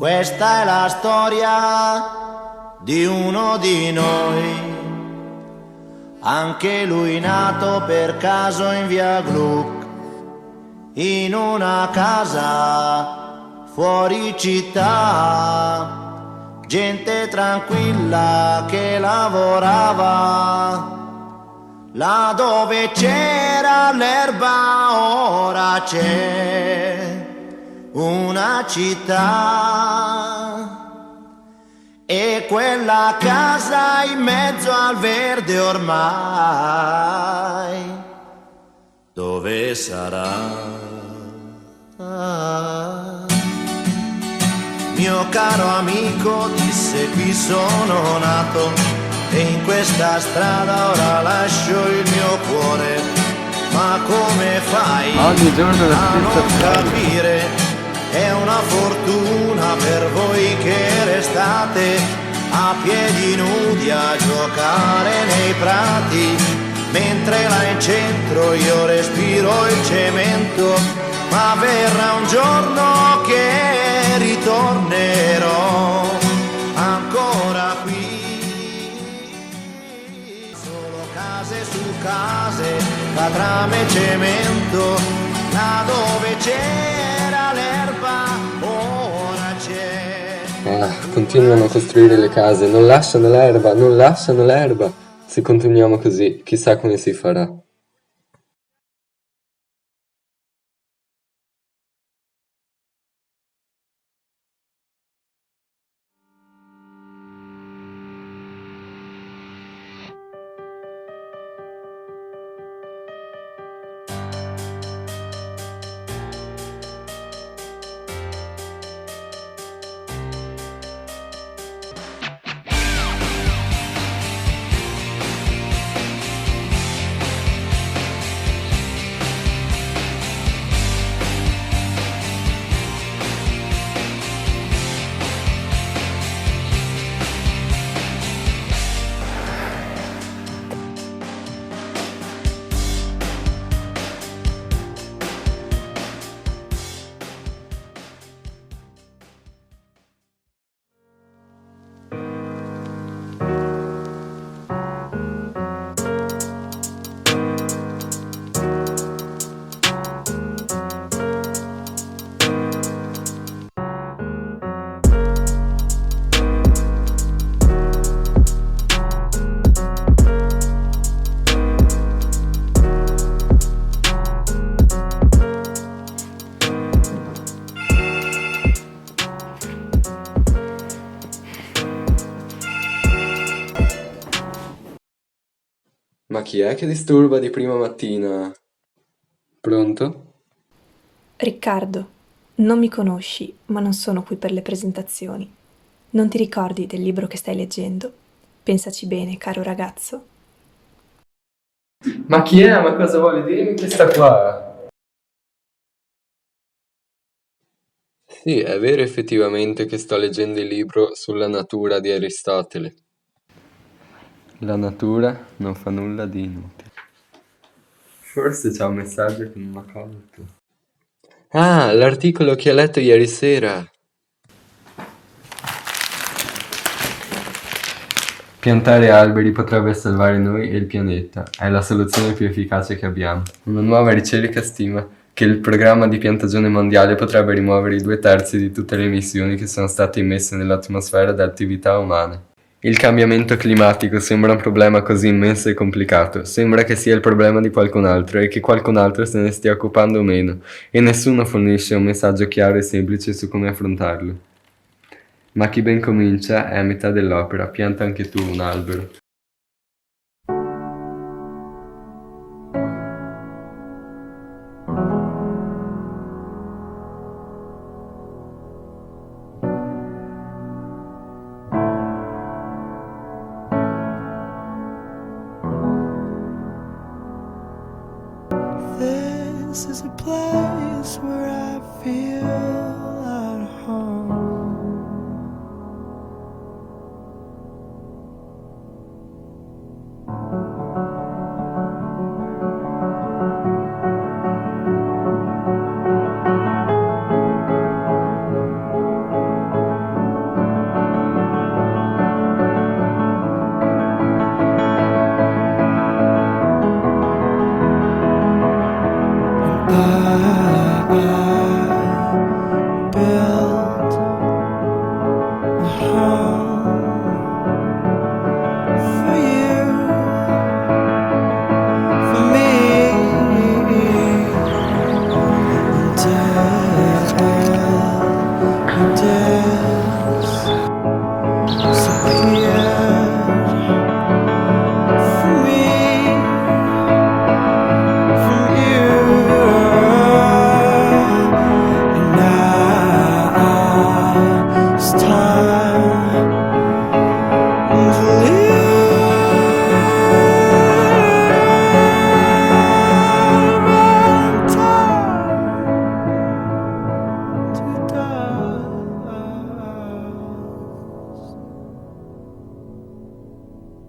Questa è la storia di uno di noi, anche lui nato per caso in via Gluck, in una casa fuori città, gente tranquilla che lavorava. Là dove c'era l'erba ora c'è una città, e quella casa in mezzo al verde ormai dove sarà? Mio caro amico disse: qui sono nato e in questa strada ora lascio il mio cuore. Ma come fai Ogni giorno la a non stessa strada. capire? È una fortuna per voi che restate a piedi nudi a giocare nei prati, mentre là in centro io respiro il cemento. Ma verrà un giorno che ritornerò ancora qui. Solo case su case, catrame e cemento, là dove c'era l'erba ora c'è. Continuano a costruire le case, non lasciano l'erba, non lasciano l'erba. Se continuiamo così, chissà come si farà. Ma chi è che disturba di prima mattina? Pronto? Riccardo, non mi conosci, ma non sono qui per le presentazioni. Non ti ricordi del libro che stai leggendo? Pensaci bene, caro ragazzo. Ma chi è? Ma cosa vuole dirmi questa qua? Sì, è vero effettivamente che sto leggendo il libro sulla natura di Aristotele. La natura non fa nulla di inutile. Forse c'è un messaggio che non ho colto. Ah, l'articolo che ho letto ieri sera. Piantare alberi potrebbe salvare noi e il pianeta. È la soluzione più efficace che abbiamo. Una nuova ricerca stima che il programma di piantagione mondiale potrebbe rimuovere i 2/3 di tutte le emissioni che sono state immesse nell'atmosfera da attività umane. Il cambiamento climatico sembra un problema così immenso e complicato, sembra che sia il problema di qualcun altro e che qualcun altro se ne stia occupando o meno, e nessuno fornisce un messaggio chiaro e semplice su come affrontarlo. Ma chi ben comincia è a metà dell'opera, pianta anche tu un albero. This is a place where I feel